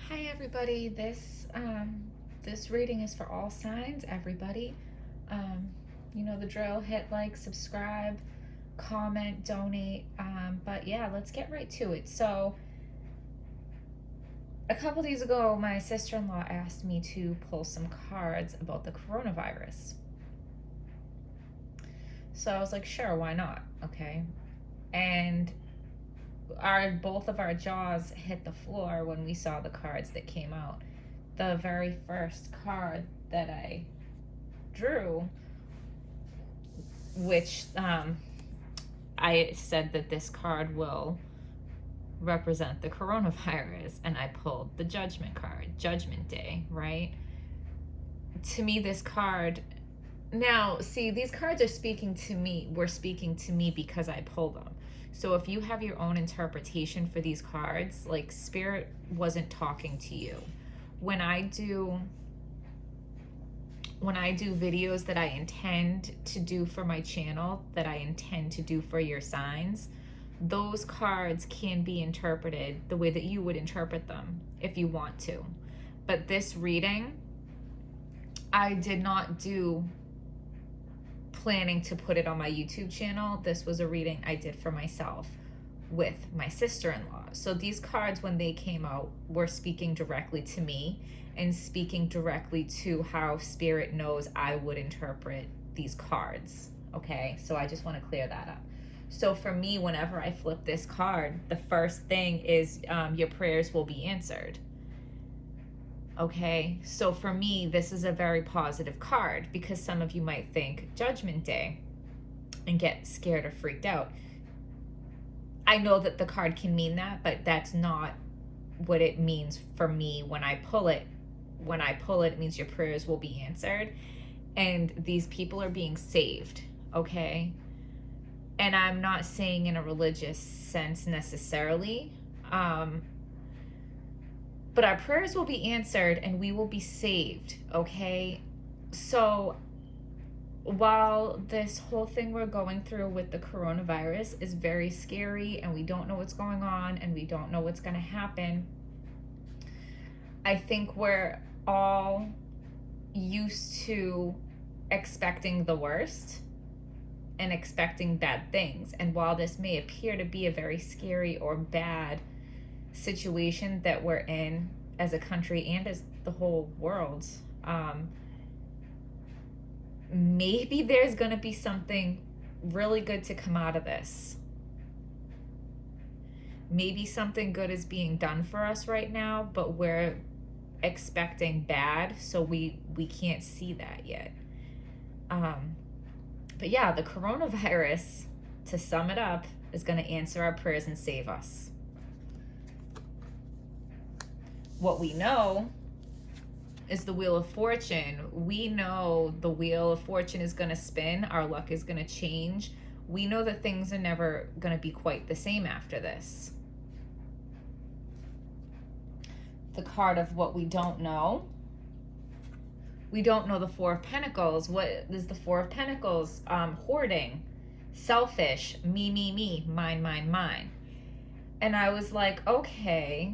Hi everybody. This reading is for all signs, everybody. Um, you know the drill. Hit like, subscribe, comment, donate. But yeah, let's get right to it. So a couple days ago, my sister-in-law asked me to pull some cards about the coronavirus. So I was like, sure, why not? Okay. And both of our jaws hit the floor when we saw the cards that came out. The very first card that I drew, which I said that this card will represent the coronavirus, and I pulled the Judgment card, Judgment Day, right? To me, this card, now, see, these cards are speaking to me, were speaking to me because I pulled them. So if you have your own interpretation for these cards, like Spirit wasn't talking to you. When I do videos that I intend to do for my channel, that I intend to do for your signs, those cards can be interpreted the way that you would interpret them if you want to. But this reading, I did not do planning to put it on my YouTube channel. This was a reading I did for myself with my sister-in-law. So these cards, when they came out, were speaking directly to me and speaking directly to how Spirit knows I would interpret these cards. Okay, so I just want to clear that up. So for me, whenever I flip this card, the first thing is your prayers will be answered. Okay, so for me, this is a very positive card because some of you might think Judgment Day and get scared or freaked out. I know that the card can mean that, but that's not what it means for me when I pull it. When I pull it, it means your prayers will be answered and these people are being saved, okay? And I'm not saying in a religious sense necessarily, but our prayers will be answered and we will be saved, okay? So while this whole thing we're going through with the coronavirus is very scary and we don't know what's going on and we don't know what's going to happen, I think we're all used to expecting the worst and expecting bad things. And while this may appear to be a very scary or bad situation that we're in as a country and as the whole world, maybe there's going to be something really good to come out of this. Maybe something good is being done for us right now, but we're expecting bad, so we can't see that yet. But yeah, the coronavirus, to sum it up, is going to answer our prayers and save us. What we know is the Wheel of Fortune. We know the Wheel of Fortune is going to spin. Our luck is going to change. We know that things are never going to be quite the same after this. The card of what we don't know. We don't know the Four of Pentacles. What is the Four of Pentacles? Hoarding, selfish, me, mine. And I was like, okay,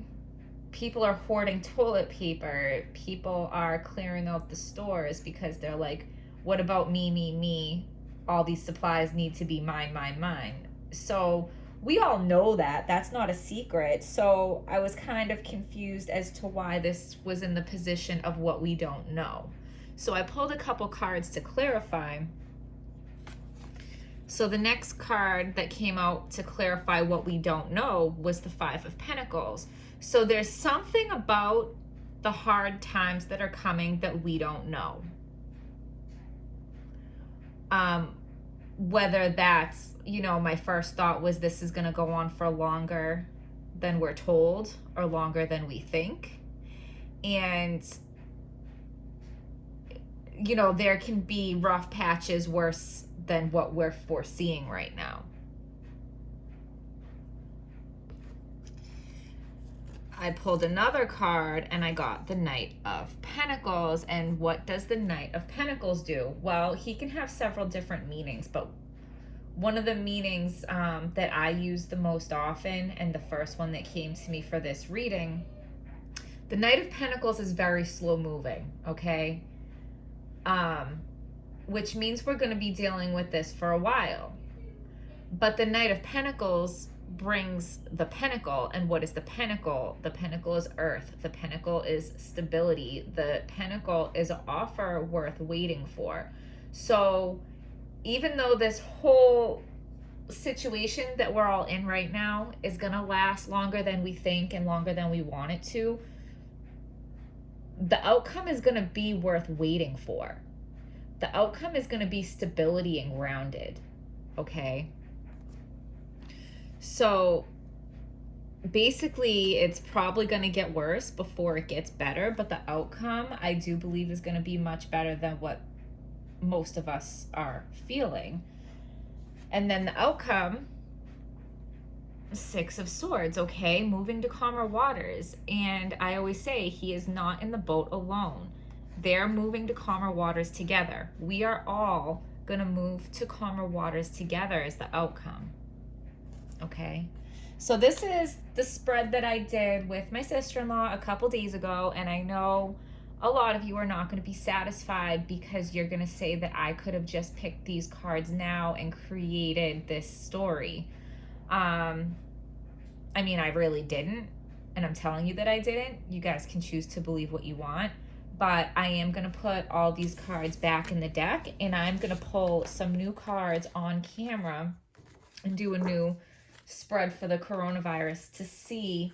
people are hoarding toilet paper. People are clearing out the stores because they're like, what about me? All these supplies need to be mine. So we all know that. That's not a secret. So I was kind of confused as to why this was in the position of what we don't know. So I pulled a couple cards to clarify. So the next card that came out to clarify what we don't know was the Five of Pentacles. So there's something about the hard times that are coming that we don't know. Whether that's, my first thought was this is going to go on for longer than we're told or longer than we think. And, there can be rough patches worse than what we're foreseeing right now. I pulled another card and I got the Knight of Pentacles. And what does the Knight of Pentacles do? Well, he can have several different meanings, but one of the meanings that I use the most often, and the first one that came to me for this reading, The Knight of Pentacles is very slow moving, okay? Which means we're going to be dealing with this for a while. But the Knight of Pentacles brings the Pentacle. And what is the Pentacle? The Pentacle is earth. The Pentacle is stability. The Pentacle is an offer worth waiting for. So even though this whole situation that we're all in right now is going to last longer than we think and longer than we want it to, the outcome is going to be worth waiting for. The outcome is going to be stability and grounded, okay? So basically, it's probably going to get worse before it gets better, but the outcome, I do believe, is going to be much better than what most of us are feeling. And then the outcome, Six of Swords, okay? Moving to calmer waters. And I always say he is not in the boat alone. They're moving to calmer waters together. We are all going to move to calmer waters together as the outcome. Okay? So this is the spread that I did with my sister-in-law a couple days ago. And I know a lot of you are not going to be satisfied because you're going to say that I could have just picked these cards now and created this story. I mean, I really didn't. And I'm telling you that I didn't. You guys can choose to believe what you want. But I am going to put all these cards back in the deck, and I'm going to pull some new cards on camera and do a new spread for the coronavirus to see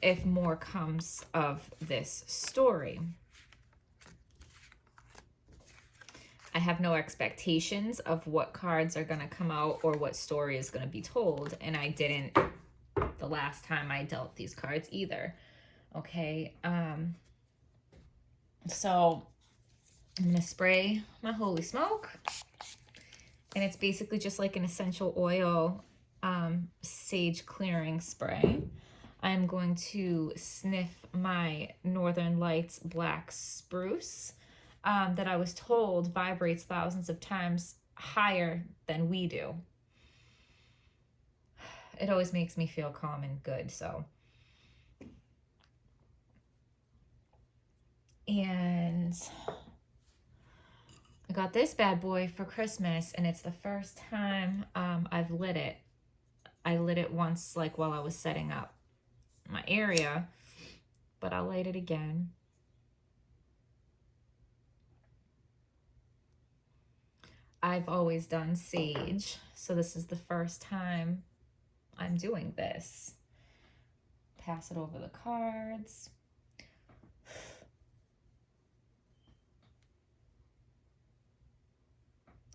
if more comes of this story. I have no expectations of what cards are going to come out or what story is going to be told, and I didn't the last time I dealt these cards either. Okay, so I'm going to spray my holy smoke, and it's basically just like an essential oil sage clearing spray. I'm going to sniff my Northern Lights black spruce that I was told vibrates thousands of times higher than we do. It always makes me feel calm and good, so. And I got this bad boy for Christmas, and it's the first time I've lit it. I lit it once, like while I was setting up my area, but I'll light it again. I've always done sage, so this is the first time I'm doing this. Pass it over the cards.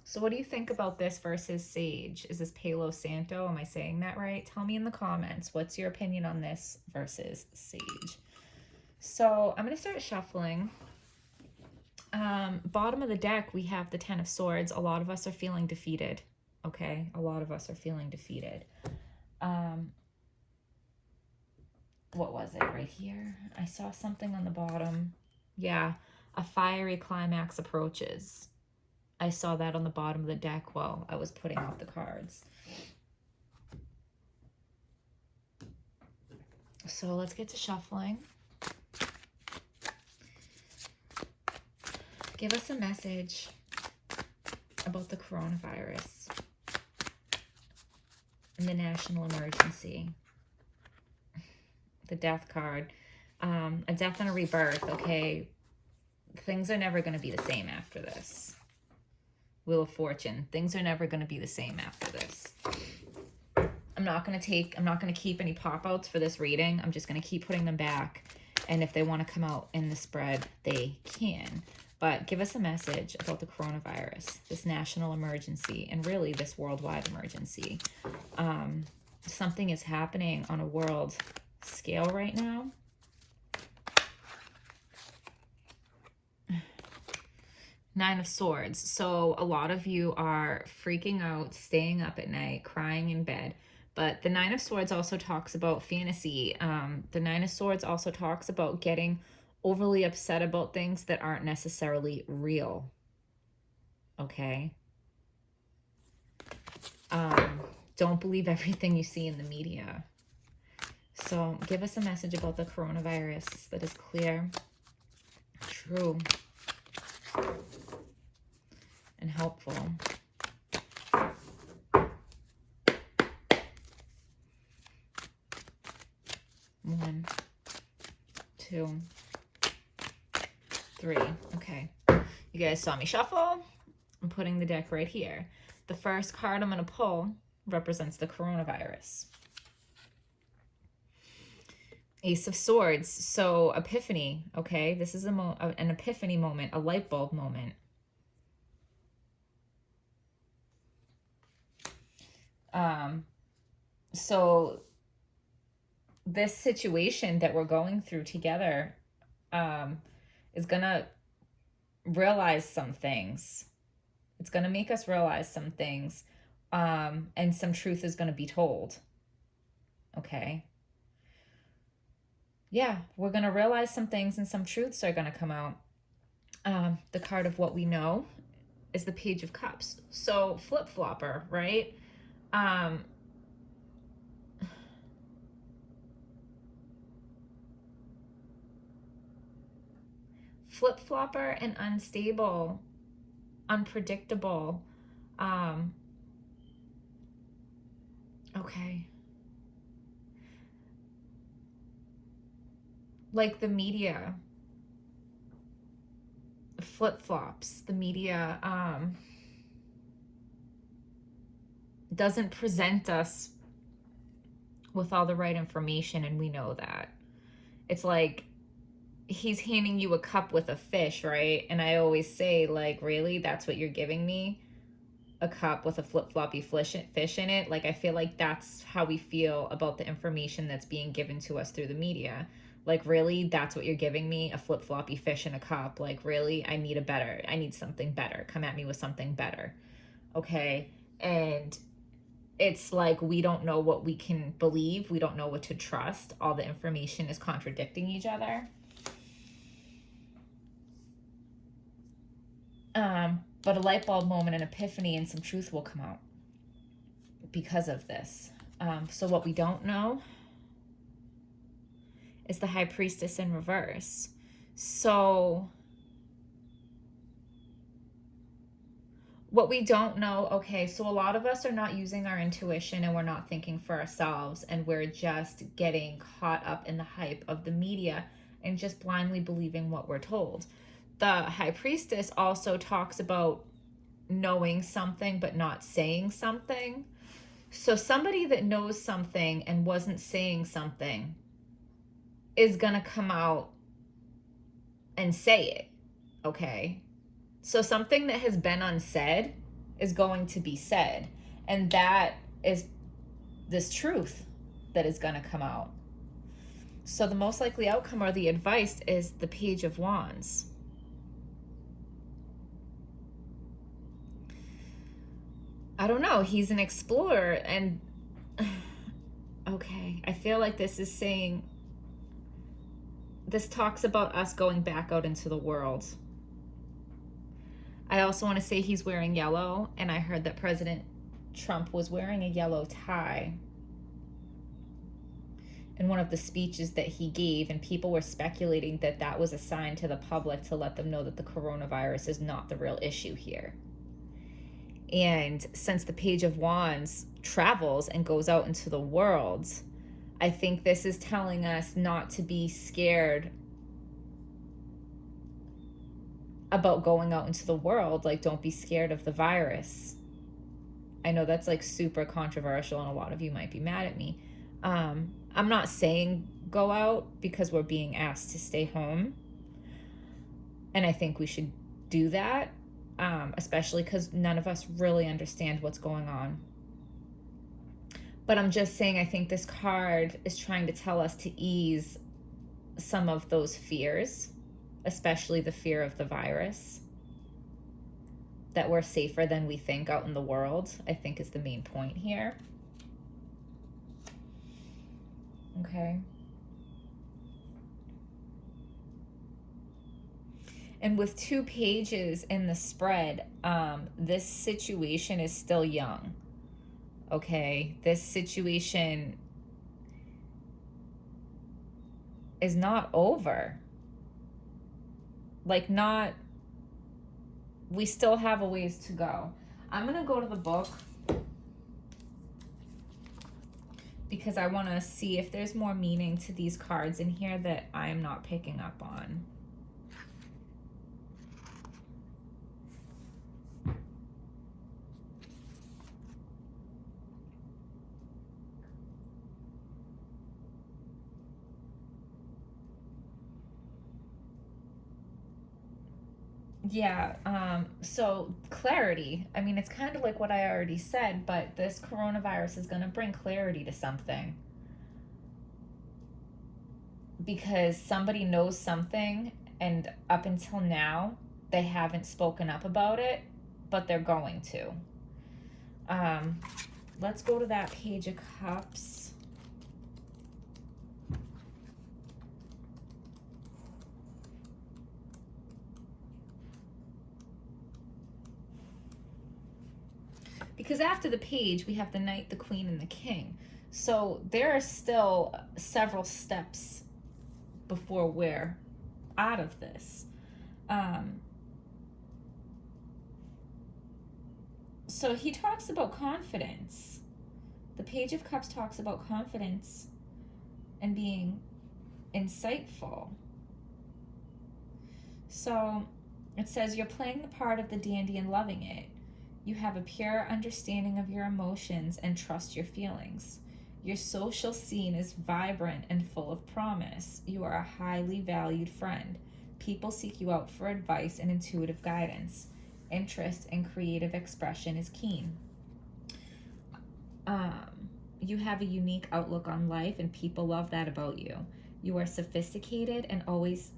So what do you think about this versus sage? Is this Palo Santo? Am I saying that right? Tell me in the comments. What's your opinion on this versus sage? So I'm going to start shuffling. Bottom of the deck, we have the Ten of Swords. A lot of us are feeling defeated. Okay? A lot of us are feeling defeated. What was it right here? I saw something on the bottom. Yeah. A fiery climax approaches. I saw that on the bottom of the deck while I was putting out the cards. So let's get to shuffling. Give us a message about the coronavirus and the national emergency. The death card. A death and a rebirth, okay? Things are never going to be the same after this. Wheel of Fortune. Things are never going to be the same after this. I'm not going to keep any pop-outs for this reading. I'm just going to keep putting them back. And if they want to come out in the spread, they can. But give us a message about the coronavirus, this national emergency, and really this worldwide emergency. Something is happening on a world scale right now. Nine of Swords. So a lot of you are freaking out, staying up at night, crying in bed. But the Nine of Swords also talks about fantasy. The Nine of Swords also talks about getting overly upset about things that aren't necessarily real. Okay? Don't believe everything you see in the media. So give us a message about the coronavirus that is clear, true, and helpful. One, two, three. Okay. You guys saw me shuffle. I'm putting the deck right here. The first card I'm going to pull represents the coronavirus. Ace of Swords. So epiphany. Okay. This is an epiphany moment, a light bulb moment. So this situation that we're going through together is going to realize some things. It's going to make us realize some things, and some truth is going to be told. Okay. Yeah, we're going to realize some things and some truths are going to come out. The card of what we know is the Page of Cups. So flip-flopper, right? Flip-flopper and unstable, unpredictable. Okay. Like the media flip-flops. The media doesn't present us with all the right information, and we know that. It's like he's handing you a cup with a fish, right? And I always say, like, really? That's what you're giving me? A cup with a flip-floppy fish in it? Like, I feel like that's how we feel about the information that's being given to us through the media. Like, really? That's what you're giving me? A flip-floppy fish in a cup? Like, really? I need something better. Come at me with something better. Okay? And it's like we don't know what we can believe. We don't know what to trust. All the information is contradicting each other. But a light bulb moment, an epiphany, and some truth will come out because of this. So what we don't know is the High Priestess in reverse. So what we don't know, okay, so a lot of us are not using our intuition and we're not thinking for ourselves, and we're just getting caught up in the hype of the media and just blindly believing what we're told. The High Priestess also talks about knowing something but not saying something. So somebody that knows something and wasn't saying something is going to come out and say it, okay? So something that has been unsaid is going to be said. And that is this truth that is going to come out. So the most likely outcome or the advice is the Page of Wands. I don't know. He's an explorer. And okay, I feel like this is saying, this talks about us going back out into the world. I also want to say he's wearing yellow, and I heard that President Trump was wearing a yellow tie in one of the speeches that he gave, and people were speculating that that was a sign to the public to let them know that the coronavirus is not the real issue here. And since the Page of Wands travels and goes out into the world, I think this is telling us not to be scared about going out into the world. Like, don't be scared of the virus. I know that's like super controversial and a lot of you might be mad at me. I'm not saying go out because we're being asked to stay home. And I think we should do that, especially because none of us really understand what's going on. But I'm just saying, I think this card is trying to tell us to ease some of those fears, especially the fear of the virus, that we're safer than we think out in the world, I think is the main point here. Okay. And with 2 pages in the spread, this situation is still young. Okay, this situation is not over. Like, not, we still have a ways to go. I'm going to go to the book because I want to see if there's more meaning to these cards in here that I'm not picking up on. Yeah, so clarity. I mean, it's kind of like what I already said, but this coronavirus is going to bring clarity to something. Because somebody knows something, and up until now, they haven't spoken up about it, but they're going to. Let's go to that Page of Cups. Because after the Page, we have the Knight, the Queen, and the King. So there are still several steps before we're out of this. So he talks about confidence. The Page of Cups talks about confidence and being insightful. So it says, you're playing the part of the dandy and loving it. You have a pure understanding of your emotions and trust your feelings. Your social scene is vibrant and full of promise. You are a highly valued friend. People seek you out for advice and intuitive guidance. Interest and creative expression is keen. You have a unique outlook on life, and people love that about you. You are sophisticated and always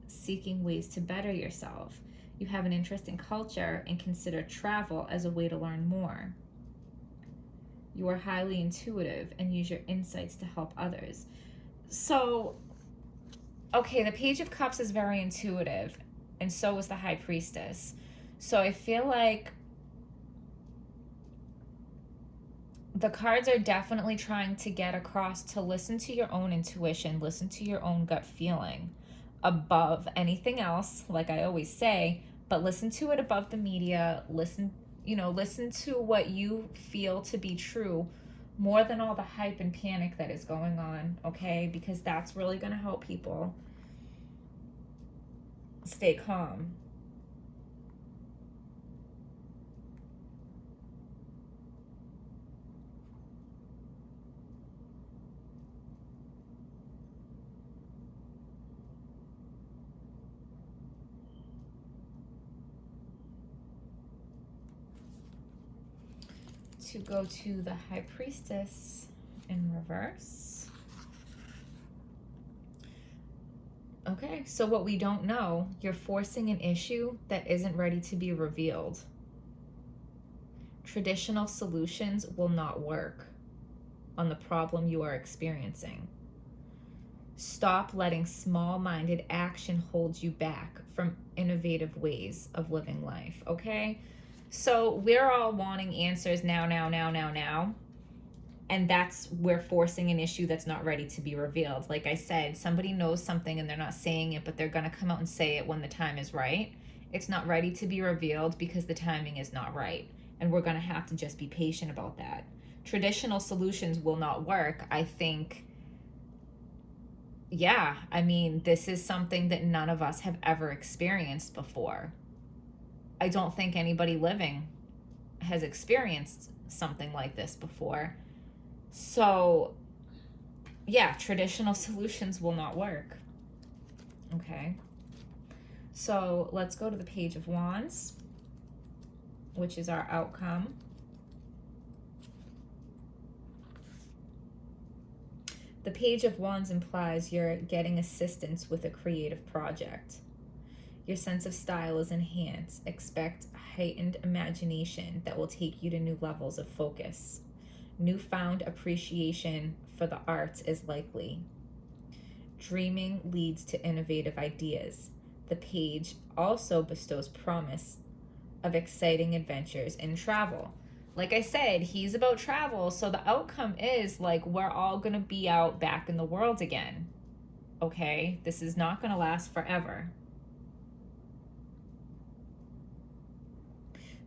seeking ways to better yourself. You have an interest in culture and consider travel as a way to learn more. You are highly intuitive and use your insights to help others. So, okay, the Page of Cups is very intuitive, and so is the High Priestess. So I feel like the cards are definitely trying to get across to listen to your own intuition, listen to your own gut feeling above anything else, like I always say, but listen to it above the media. Listen to what you feel to be true more than all the hype and panic that is going on, okay? Because that's really going to help people stay calm. To go to the High Priestess in reverse. Okay, so what we don't know, you're forcing an issue that isn't ready to be revealed. Traditional solutions will not work on the problem you are experiencing. Stop letting small-minded action hold you back from innovative ways of living life, okay? So we're all wanting answers now. And we're forcing an issue that's not ready to be revealed. Like I said, somebody knows something and they're not saying it, but they're going to come out and say it when the time is right. It's not ready to be revealed because the timing is not right. And we're going to have to just be patient about that. Traditional solutions will not work. I think, yeah, I mean, this is something that none of us have ever experienced before. I don't think anybody living has experienced something like this before. So, yeah, traditional solutions will not work. Okay. So let's go to the Page of Wands, which is our outcome. The Page of Wands implies you're getting assistance with a creative project. Your sense of style is enhanced. Expect heightened imagination that will take you to new levels of focus. Newfound appreciation for the arts is likely. Dreaming leads to innovative ideas. The page also bestows promise of exciting adventures in travel. Like I said, he's about travel, so the outcome is like we're all going to be out back in the world again. okay? This is not going to last forever.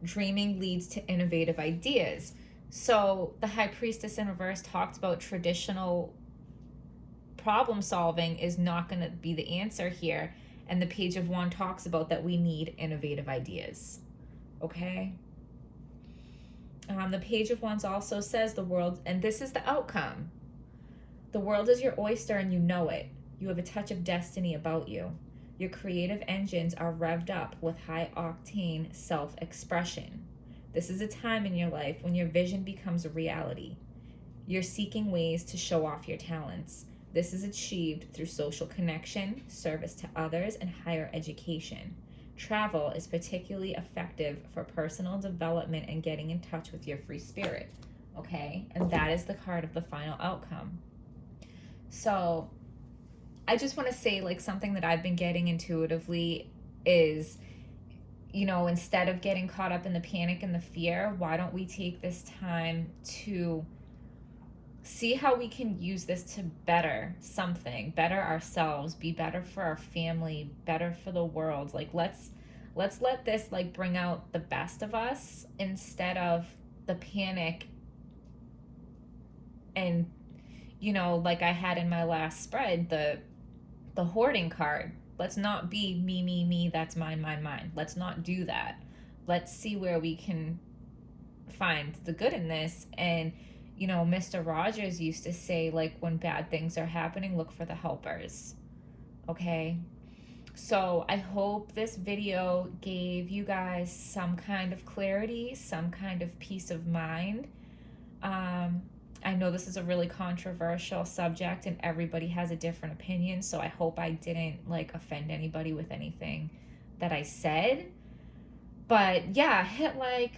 Dreaming leads to innovative ideas. So the High Priestess in reverse talked about traditional problem solving is not going to be the answer here. And the Page of Wands talks about that we need innovative ideas. Okay? The Page of Wands also says the world, and this is the outcome. The world is your oyster and you know it. You have a touch of destiny about you. Your creative engines are revved up with high-octane self-expression. This is a time in your life when your vision becomes a reality. You're seeking ways to show off your talents. This is achieved through social connection, service to others, and higher education. Travel is particularly effective for personal development and getting in touch with your free spirit. Okay? And that is the card of the final outcome. So I just want to say, like, something that I've been getting intuitively is, you know, instead of getting caught up in the panic and the fear, why don't we take this time to see how we can use this to better something, better ourselves, be better for our family, better for the world. Like, let's let this, like, bring out the best of us instead of the panic and, you know, like I had in my last spread, the hoarding card. Let's not be me, that's mine. Let's not do that. Let's see where we can find the good in this. And, you know, Mr. Rogers used to say, like, when bad things are happening, look for the helpers. Okay? So I hope this video gave you guys some kind of clarity, some kind of peace of mind. I know this is a really controversial subject and everybody has a different opinion, so I hope I didn't, like, offend anybody with anything that I said. But yeah, hit like,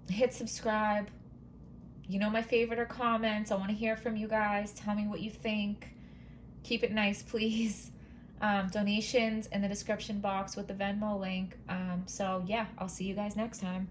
hit subscribe. You know, my favorite are comments. I want to hear from you guys. Tell me what you think. Keep it nice, please. Donations in the description box with the Venmo link. So yeah, I'll see you guys next time.